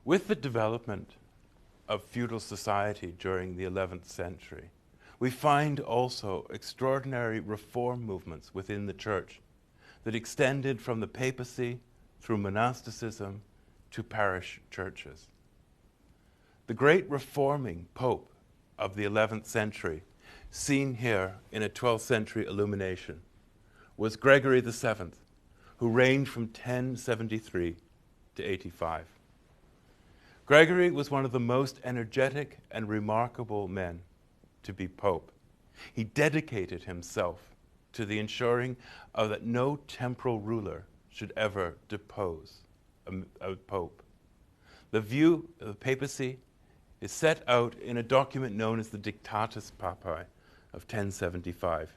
With the development of feudal society during the 11th century, we find also extraordinary reform movements within the church that extended from the papacy through monasticism to parish churches. The great reforming pope of the 11th century, seen here in a 12th century illumination, was Gregory VII, who reigned from 1073 to 85. Gregory was one of the most energetic and remarkable men to be pope. He dedicated himself to the ensuring that no temporal ruler should ever depose a pope. The view of the papacy is set out in a document known as the Dictatus Papae of 1075,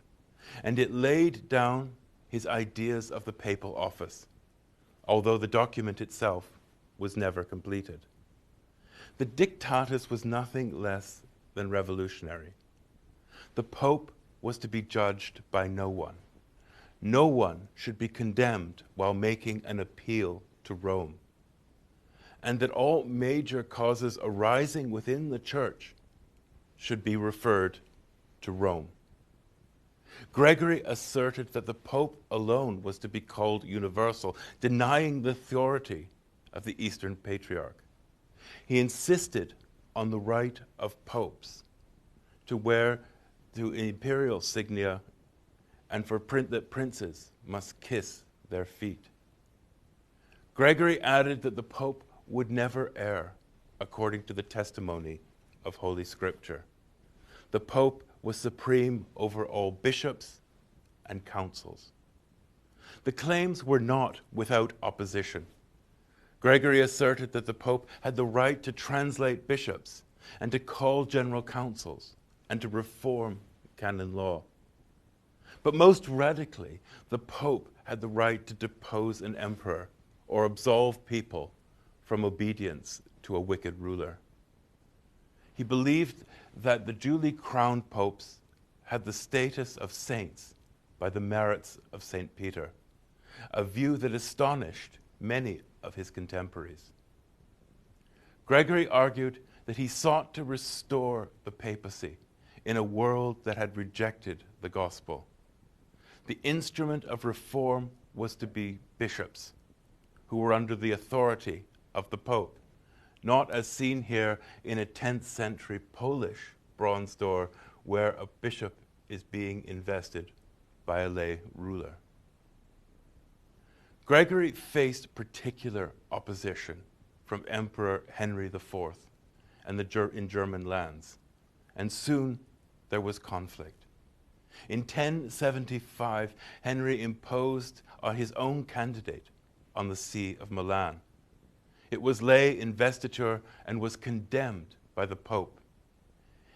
and it laid down his ideas of the papal office, although the document itself was never completed. The Dictatus was nothing less than revolutionary. The Pope was to be judged by no one. No one should be condemned while making an appeal to Rome. And that all major causes arising within the church should be referred to Rome. Gregory asserted that the Pope alone was to be called universal, denying the authority of the Eastern Patriarch. He insisted on the right of popes to wear the imperial signia and for that princes must kiss their feet. Gregory added that the Pope would never err according to the testimony of Holy Scripture. The Pope was supreme over all bishops and councils. The claims were not without opposition. Gregory asserted that the Pope had the right to translate bishops and to call general councils and to reform canon law. But most radically, the Pope had the right to depose an emperor or absolve people from obedience to a wicked ruler. He believed that the duly crowned popes had the status of saints by the merits of St. Peter, a view that astonished many of his contemporaries. Gregory argued that he sought to restore the papacy in a world that had rejected the gospel. The instrument of reform was to be bishops, who were under the authority of the Pope, not as seen here in a 10th century Polish bronze door where a bishop is being invested by a lay ruler. Gregory faced particular opposition from Emperor Henry IV and in German lands, and soon there was conflict. In 1075, Henry imposed his own candidate on the See of Milan. It was lay investiture and was condemned by the Pope.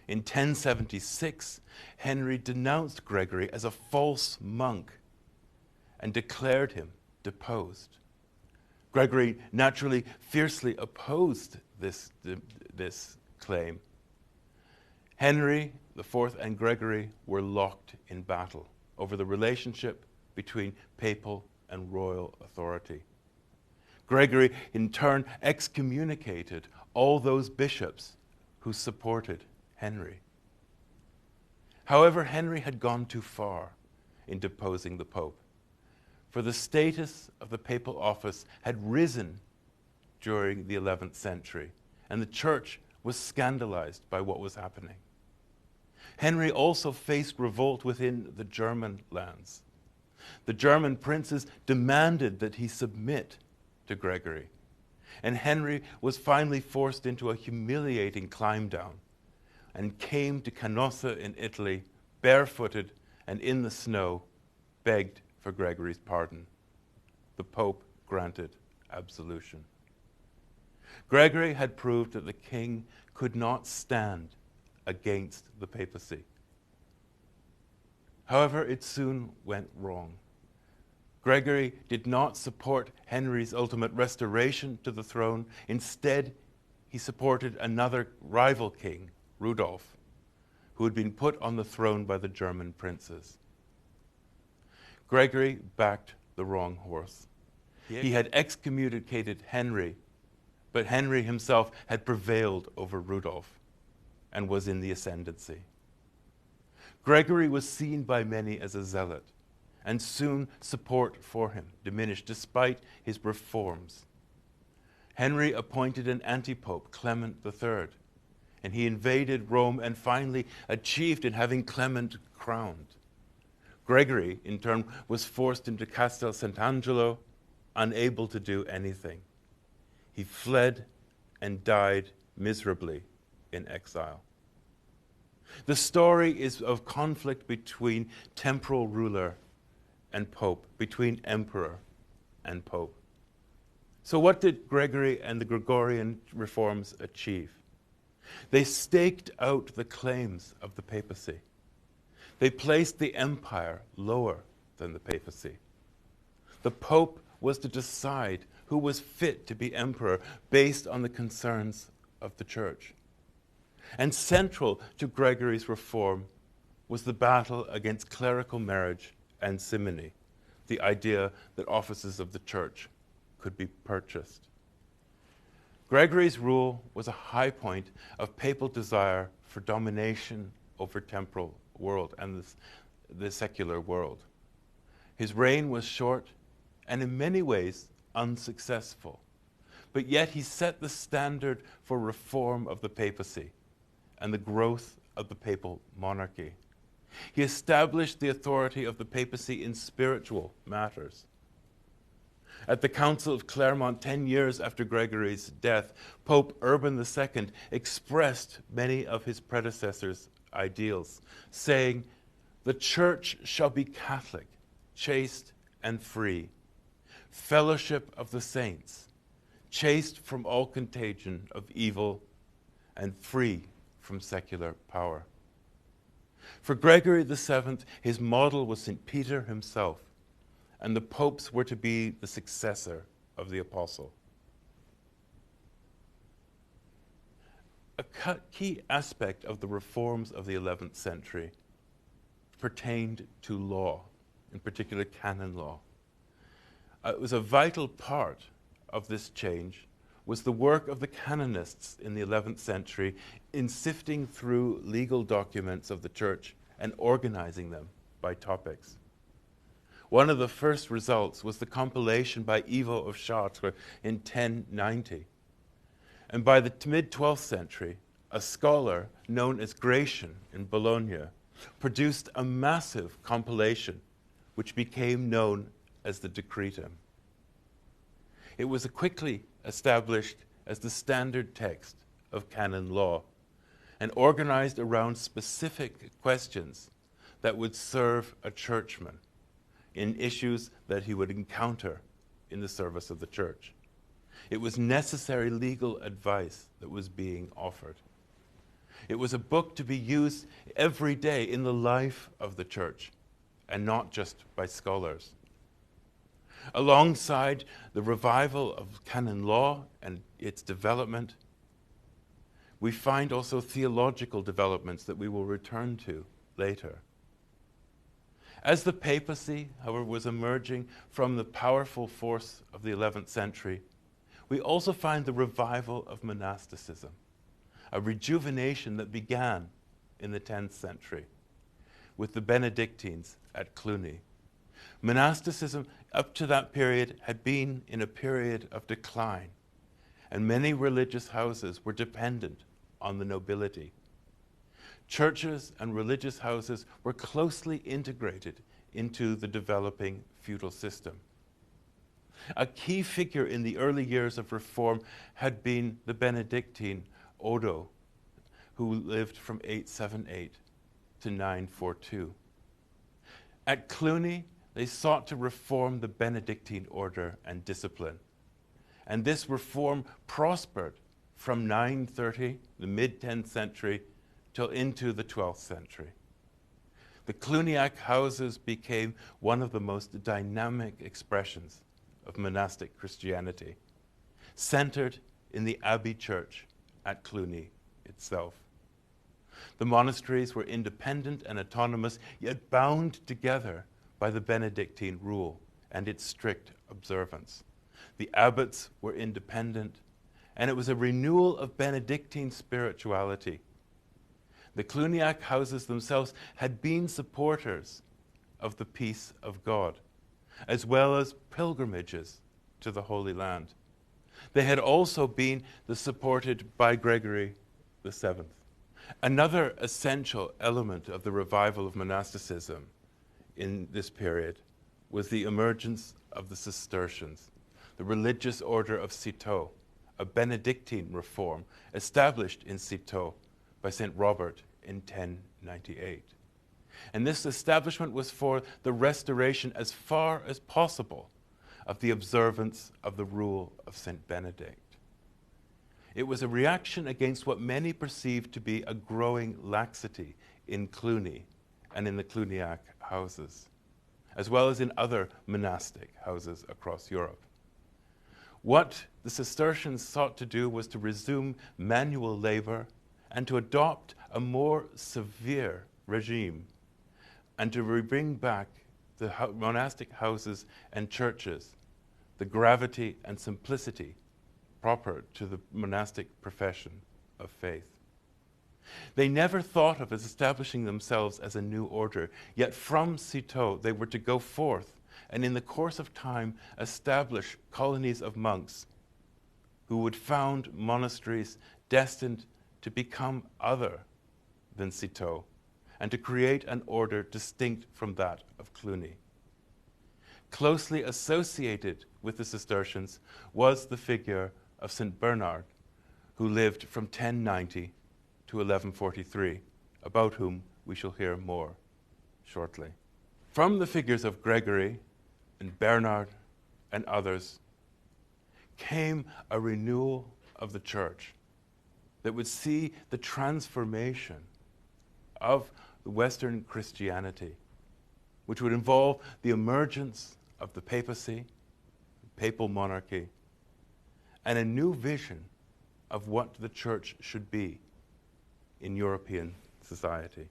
In 1076, Henry denounced Gregory as a false monk and declared him deposed. Gregory naturally fiercely opposed this claim. Henry IV and Gregory were locked in battle over the relationship between papal and royal authority. Gregory, in turn, excommunicated all those bishops who supported Henry. However, Henry had gone too far in deposing the Pope, for the status of the papal office had risen during the 11th century, and the church was scandalized by what was happening. Henry also faced revolt within the German lands. The German princes demanded that he submit to Gregory, and Henry was finally forced into a humiliating climb down and came to Canossa in Italy, barefooted and in the snow, begged for Gregory's pardon. The Pope granted absolution. Gregory had proved that the king could not stand against the papacy. However, it soon went wrong. Gregory did not support Henry's ultimate restoration to the throne. Instead, he supported another rival king, Rudolph, who had been put on the throne by the German princes. Gregory backed the wrong horse. He had excommunicated Henry but Henry himself had prevailed over Rudolf and was in the ascendancy. Gregory was seen by many as a zealot, and soon support for him diminished despite his reforms. Henry appointed an antipope, Clement III, and he invaded Rome and finally achieved in having Clement crowned. Gregory, in turn, was forced into Castel Sant'Angelo, unable to do anything. He fled and died miserably in exile. The story is of conflict between temporal ruler and pope, between emperor and pope. So what did Gregory and the Gregorian reforms achieve? They staked out the claims of the papacy. They placed the empire lower than the papacy. The pope was to decide who was fit to be emperor based on the concerns of the church. And central to Gregory's reform was the battle against clerical marriage and simony, the idea that offices of the church could be purchased. Gregory's rule was a high point of papal desire for domination over temporal world and the secular world. His reign was short and in many ways unsuccessful, but yet he set the standard for reform of the papacy and the growth of the papal monarchy. He established the authority of the papacy in spiritual matters. At the Council of Clermont, 10 years after Gregory's death, Pope Urban II expressed many of his predecessors' ideals, saying, "The Church shall be Catholic, chaste and free, fellowship of the saints, chaste from all contagion of evil, and free from secular power." For Gregory VII, his model was St. Peter himself, and the popes were to be the successor of the apostle. A key aspect of the reforms of the 11th century pertained to law, in particular canon law. It was a vital part of this change was the work of the canonists in the 11th century in sifting through legal documents of the church and organizing them by topics. One of the first results was the compilation by Ivo of Chartres in 1090. And by the mid-12th century, a scholar known as Gratian in Bologna produced a massive compilation which became known as the Decretum. It was quickly established as the standard text of canon law and organized around specific questions that would serve a churchman in issues that he would encounter in the service of the church. It was necessary legal advice that was being offered. It was a book to be used every day in the life of the church and not just by scholars. Alongside the revival of canon law and its development, we find also theological developments that we will return to later. As the papacy, however, was emerging from the powerful force of the 11th century, we also find the revival of monasticism, a rejuvenation that began in the 10th century with the Benedictines at Cluny. Monasticism up to that period had been in a period of decline, and many religious houses were dependent on the nobility. Churches and religious houses were closely integrated into the developing feudal system. A key figure in the early years of reform had been the Benedictine Odo, who lived from 878 to 942. At Cluny, they sought to reform the Benedictine order and discipline. And this reform prospered from 930, the mid-10th century, till into the 12th century. The Cluniac houses became one of the most dynamic expressions of monastic Christianity, centered in the Abbey Church at Cluny itself. The monasteries were independent and autonomous, yet bound together by the Benedictine rule and its strict observance. The abbots were independent, and it was a renewal of Benedictine spirituality. The Cluniac houses themselves had been supporters of the peace of God, as well as pilgrimages to the Holy Land. They had also been supported by Gregory VII. Another essential element of the revival of monasticism in this period was the emergence of the Cistercians, the religious order of Citeaux, a Benedictine reform established in Citeaux by St. Robert in 1098. And this establishment was for the restoration as far as possible of the observance of the rule of St. Benedict. It was a reaction against what many perceived to be a growing laxity in Cluny and in the Cluniac houses, as well as in other monastic houses across Europe. What the Cistercians sought to do was to resume manual labor and to adopt a more severe regime and to bring back the monastic houses and churches the gravity and simplicity proper to the monastic profession of faith. They never thought of as establishing themselves as a new order, yet from Citeaux they were to go forth and in the course of time establish colonies of monks who would found monasteries destined to become other than Citeaux and to create an order distinct from that of Cluny. Closely associated with the Cistercians was the figure of St. Bernard, who lived from 1090 to 1143, about whom we shall hear more shortly. From the figures of Gregory and Bernard and others came a renewal of the church that would see the transformation of the Western Christianity, which would involve the emergence of the papacy, papal monarchy, and a new vision of what the church should be in European society.